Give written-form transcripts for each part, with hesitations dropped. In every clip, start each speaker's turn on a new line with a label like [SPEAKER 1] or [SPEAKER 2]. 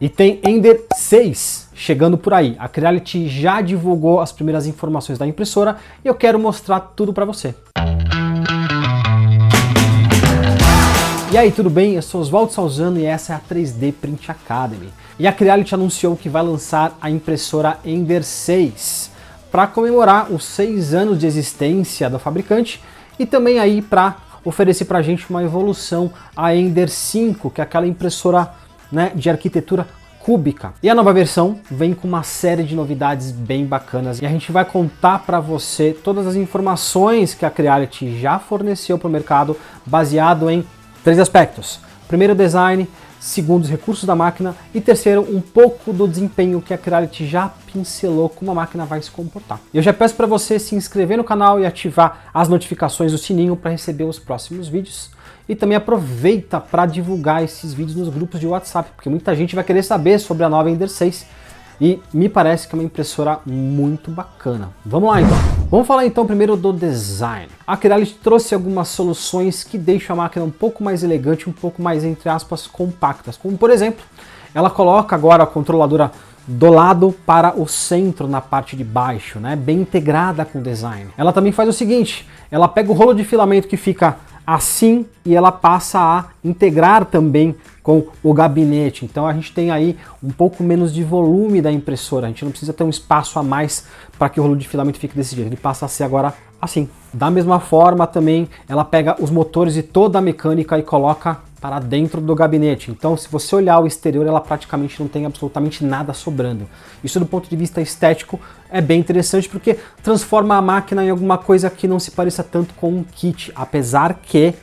[SPEAKER 1] E tem Ender 6 chegando por aí. A Creality já divulgou as primeiras informações da impressora e eu quero mostrar tudo para você. E aí, tudo bem? Eu sou Oswaldo Salzano e essa é a 3D Print Academy. E a Creality anunciou que vai lançar a impressora Ender 6 para comemorar os 6 anos de existência do fabricante e também aí para oferecer para a gente uma evolução à Ender 5, que é aquela impressora, né, de arquitetura cúbica. E a nova versão vem com uma série de novidades bem bacanas e a gente vai contar para você todas as informações que a Creality já forneceu para o mercado, baseado em 3 aspectos. Primeiro, design. Segundo, os recursos da máquina. E terceiro, um pouco do desempenho que a Creality já pincelou como a máquina vai se comportar. Eu já peço para você se inscrever no canal e ativar as notificações do sininho para receber os próximos vídeos. E também aproveita para divulgar esses vídeos nos grupos de WhatsApp, porque muita gente vai querer saber sobre a nova Ender 6. E me parece que é uma impressora muito bacana. Vamos lá então. Vamos falar então primeiro do design. A Creality trouxe algumas soluções que deixam a máquina um pouco mais elegante, um pouco mais, entre aspas, compactas. Como por exemplo, ela coloca agora a controladora do lado para o centro na parte de baixo, né? Bem integrada com o design. Ela também faz o seguinte, ela pega o rolo de filamento que fica assim e ela passa a integrar também com o gabinete. Então a gente tem aí um pouco menos de volume da impressora, a gente não precisa ter um espaço a mais para que o rolo de filamento fique desse jeito, ele passa a ser agora assim. Da mesma forma também ela pega os motores e toda a mecânica e coloca para dentro do gabinete. Então se você olhar o exterior, ela praticamente não tem absolutamente nada sobrando. Isso do ponto de vista estético é bem interessante porque transforma a máquina em alguma coisa que não se pareça tanto com um kit, apesar que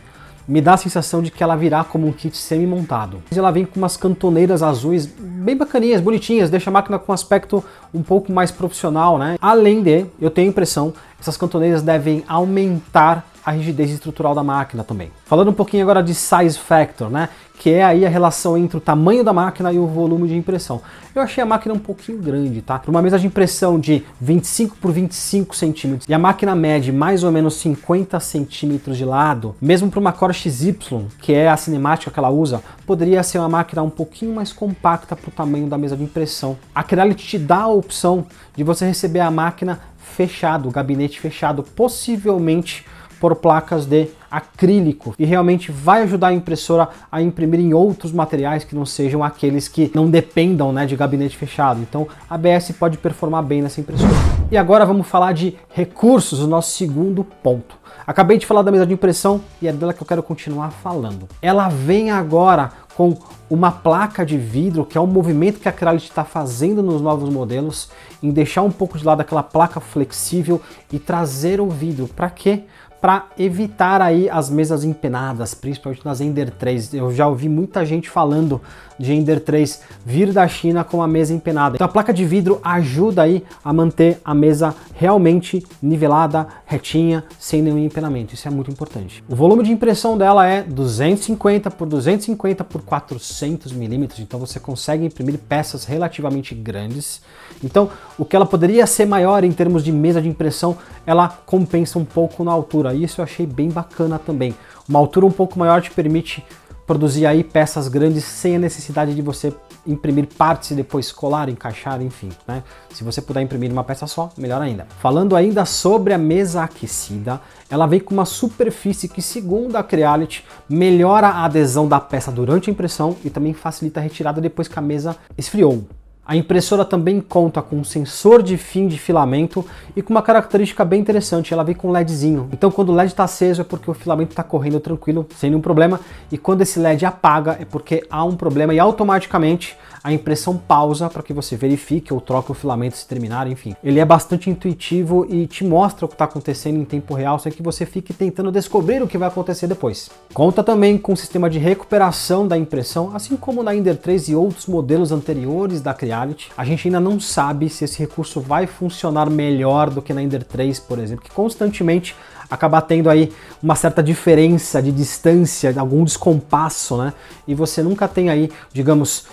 [SPEAKER 1] me dá a sensação de que ela virá como um kit semi-montado. Ela vem com umas cantoneiras azuis bem bacaninhas, bonitinhas, deixa a máquina com um aspecto um pouco mais profissional, né? Além de, eu tenho a impressão, essas cantoneiras devem aumentar a rigidez estrutural da máquina também. Falando um pouquinho agora de size factor, né? Que é aí a relação entre o tamanho da máquina e o volume de impressão. Eu achei a máquina um pouquinho grande, tá? Para uma mesa de impressão de 25 por 25 centímetros e a máquina mede mais ou menos 50 centímetros de lado, mesmo para uma Core XY, que é a cinemática que ela usa, poderia ser uma máquina um pouquinho mais compacta para o tamanho da mesa de impressão. A Creality te dá a opção de você receber a máquina fechado, o gabinete fechado, possivelmente por placas de acrílico, e realmente vai ajudar a impressora a imprimir em outros materiais que não sejam aqueles que não dependam, né, de gabinete fechado. Então a ABS pode performar bem nessa impressora. E agora vamos falar de recursos, o nosso segundo ponto. Acabei de falar da mesa de impressão e é dela que eu quero continuar falando. Ela vem agora com uma placa de vidro, que é um movimento que a Creality está fazendo nos novos modelos, em deixar um pouco de lado aquela placa flexível e trazer o vidro. Para quê? Para evitar aí as mesas empenadas, principalmente nas Ender 3. Eu já ouvi muita gente falando de Ender 3 vir da China com a mesa empenada. Então a placa de vidro ajuda aí a manter a mesa realmente nivelada, retinha, sem nenhum empenamento. Isso é muito importante. O volume de impressão dela é 250 por 250 por 400 milímetros, então você consegue imprimir peças relativamente grandes. Então o que ela poderia ser maior em termos de mesa de impressão, ela compensa um pouco na altura. Isso eu achei bem bacana também. Uma altura um pouco maior te permite produzir aí peças grandes sem a necessidade de você imprimir partes e depois colar, encaixar, enfim, né? Se você puder imprimir uma peça só, melhor ainda. Falando ainda sobre a mesa aquecida, ela vem com uma superfície que, segundo a Creality, melhora a adesão da peça durante a impressão e também facilita a retirada depois que a mesa esfriou. A impressora também conta com um sensor de fim de filamento e com uma característica bem interessante, ela vem com um LEDzinho. Então quando o LED está aceso é porque o filamento está correndo tranquilo, sem nenhum problema, e quando esse LED apaga é porque há um problema e automaticamente a impressão pausa para que você verifique ou troque o filamento se terminar, enfim. Ele é bastante intuitivo e te mostra o que está acontecendo em tempo real, sem que você fique tentando descobrir o que vai acontecer depois. Conta também com um sistema de recuperação da impressão, assim como na Ender 3 e outros modelos anteriores da Creality. A gente ainda não sabe se esse recurso vai funcionar melhor do que na Ender 3, por exemplo, que constantemente acabar tendo aí uma certa diferença de distância, algum descompasso, né? E você nunca tem aí, digamos,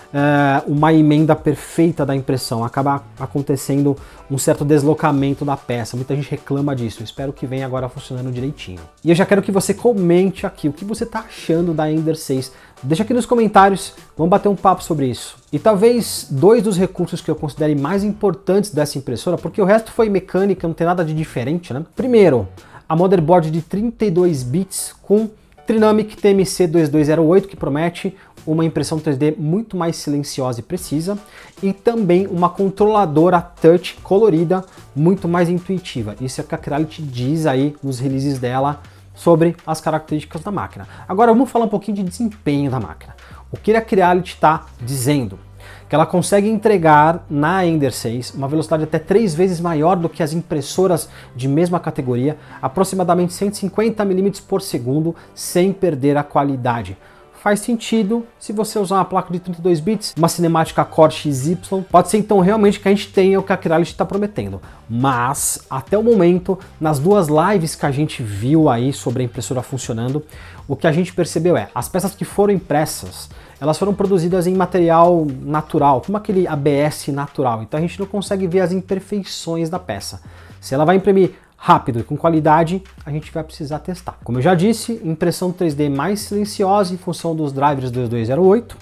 [SPEAKER 1] uma emenda perfeita da impressão, acaba acontecendo um certo deslocamento da peça, muita gente reclama disso, espero que venha agora funcionando direitinho. E eu já quero que você comente aqui o que você está achando da Ender 6, deixa aqui nos comentários, vamos bater um papo sobre isso. E talvez dois dos recursos que eu considere mais importantes dessa impressora, porque o resto foi mecânica, não tem nada de diferente, né? Primeiro, a motherboard de 32 bits com Trinamic TMC2208, que promete uma impressão 3D muito mais silenciosa e precisa, e também uma controladora touch colorida muito mais intuitiva. Isso é o que a Creality diz aí nos releases dela sobre as características da máquina. Agora vamos falar um pouquinho de desempenho da máquina. O que a Creality está dizendo? Que ela consegue entregar na Ender 6 uma velocidade até 3 vezes maior do que as impressoras de mesma categoria, aproximadamente 150 mm por segundo, sem perder a qualidade. Faz sentido se você usar uma placa de 32 bits, uma cinemática Core XY, pode ser então realmente que a gente tenha o que a Creality está prometendo. Mas, até o momento, nas duas lives que a gente viu aí sobre a impressora funcionando, o que a gente percebeu é, as peças que foram impressas, elas foram produzidas em material natural, como aquele ABS natural, então a gente não consegue ver as imperfeições da peça. Se ela vai imprimir rápido e com qualidade, a gente vai precisar testar. Como eu já disse, impressão 3D mais silenciosa em função dos drivers 2208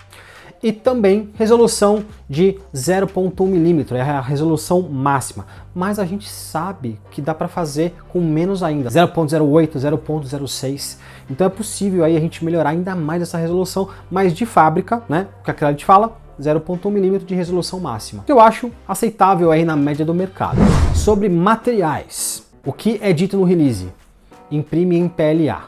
[SPEAKER 1] e também resolução de 0.1 mm, é a resolução máxima. Mas a gente sabe que dá para fazer com menos ainda, 0.08, 0.06. Então é possível aí a gente melhorar ainda mais essa resolução, mas de fábrica, né, o que a Creality fala, 0.1 mm de resolução máxima, que eu acho aceitável aí na média do mercado. Sobre materiais, o que é dito no release? Imprime em PLA,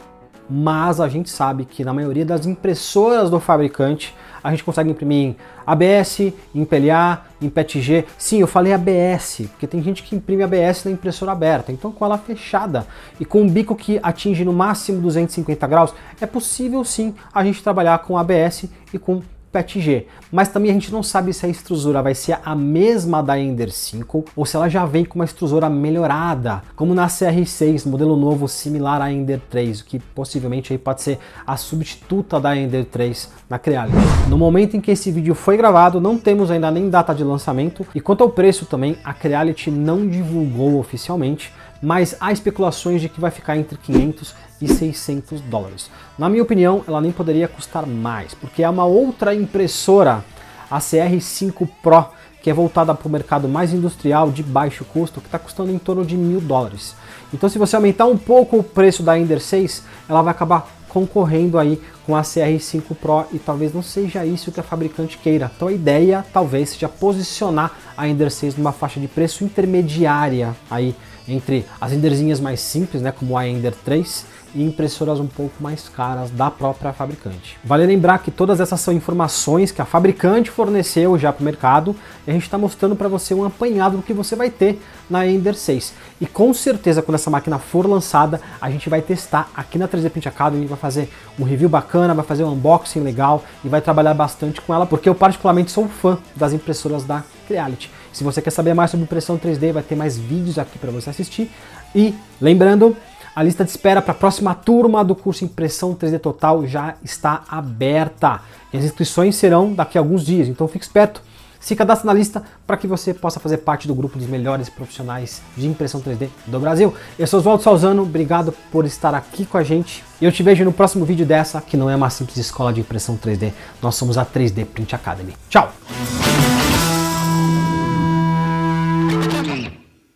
[SPEAKER 1] mas a gente sabe que na maioria das impressoras do fabricante a gente consegue imprimir em ABS, em PLA, em PETG. Sim, eu falei ABS, porque tem gente que imprime ABS na impressora aberta, então com ela fechada e com um bico que atinge no máximo 250 graus, é possível sim a gente trabalhar com ABS e com PETG, mas também a gente não sabe se a extrusora vai ser a mesma da Ender 5 ou se ela já vem com uma extrusora melhorada, como na CR6, modelo novo similar à Ender 3, o que possivelmente aí pode ser a substituta da Ender 3 na Creality. No momento em que esse vídeo foi gravado, não temos ainda nem data de lançamento, e quanto ao preço também, a Creality não divulgou oficialmente, mas há especulações de que vai ficar entre 500 e 600 dólares. Na minha opinião, ela nem poderia custar mais, porque é uma outra impressora, a CR5 Pro, que é voltada para o mercado mais industrial de baixo custo, que está custando em torno de 1.000 dólares. Então se você aumentar um pouco o preço da Ender 6, ela vai acabar concorrendo aí com a CR5 Pro e talvez não seja isso que a fabricante queira. Então a ideia talvez seja posicionar a Ender 6 numa faixa de preço intermediária aí entre as Enderzinhas mais simples, né, como a Ender 3, e impressoras um pouco mais caras da própria fabricante. Vale lembrar que todas essas são informações que a fabricante forneceu já para o mercado e a gente está mostrando para você um apanhado do que você vai ter na Ender 6. E com certeza quando essa máquina for lançada, a gente vai testar aqui na 3D Print Academy, vai fazer um review bacana, vai fazer um unboxing legal e vai trabalhar bastante com ela, porque eu particularmente sou fã das impressoras da Creality. Se você quer saber mais sobre impressão 3D, vai ter mais vídeos aqui para você assistir. E lembrando, a lista de espera para a próxima turma do curso Impressão 3D Total já está aberta. E as inscrições serão daqui a alguns dias, então fique esperto. Se cadastre na lista para que você possa fazer parte do grupo dos melhores profissionais de impressão 3D do Brasil. Eu sou Oswaldo Salzano, obrigado por estar aqui com a gente. E eu te vejo no próximo vídeo dessa, que não é uma simples escola de impressão 3D. Nós somos a 3D Print Academy. Tchau!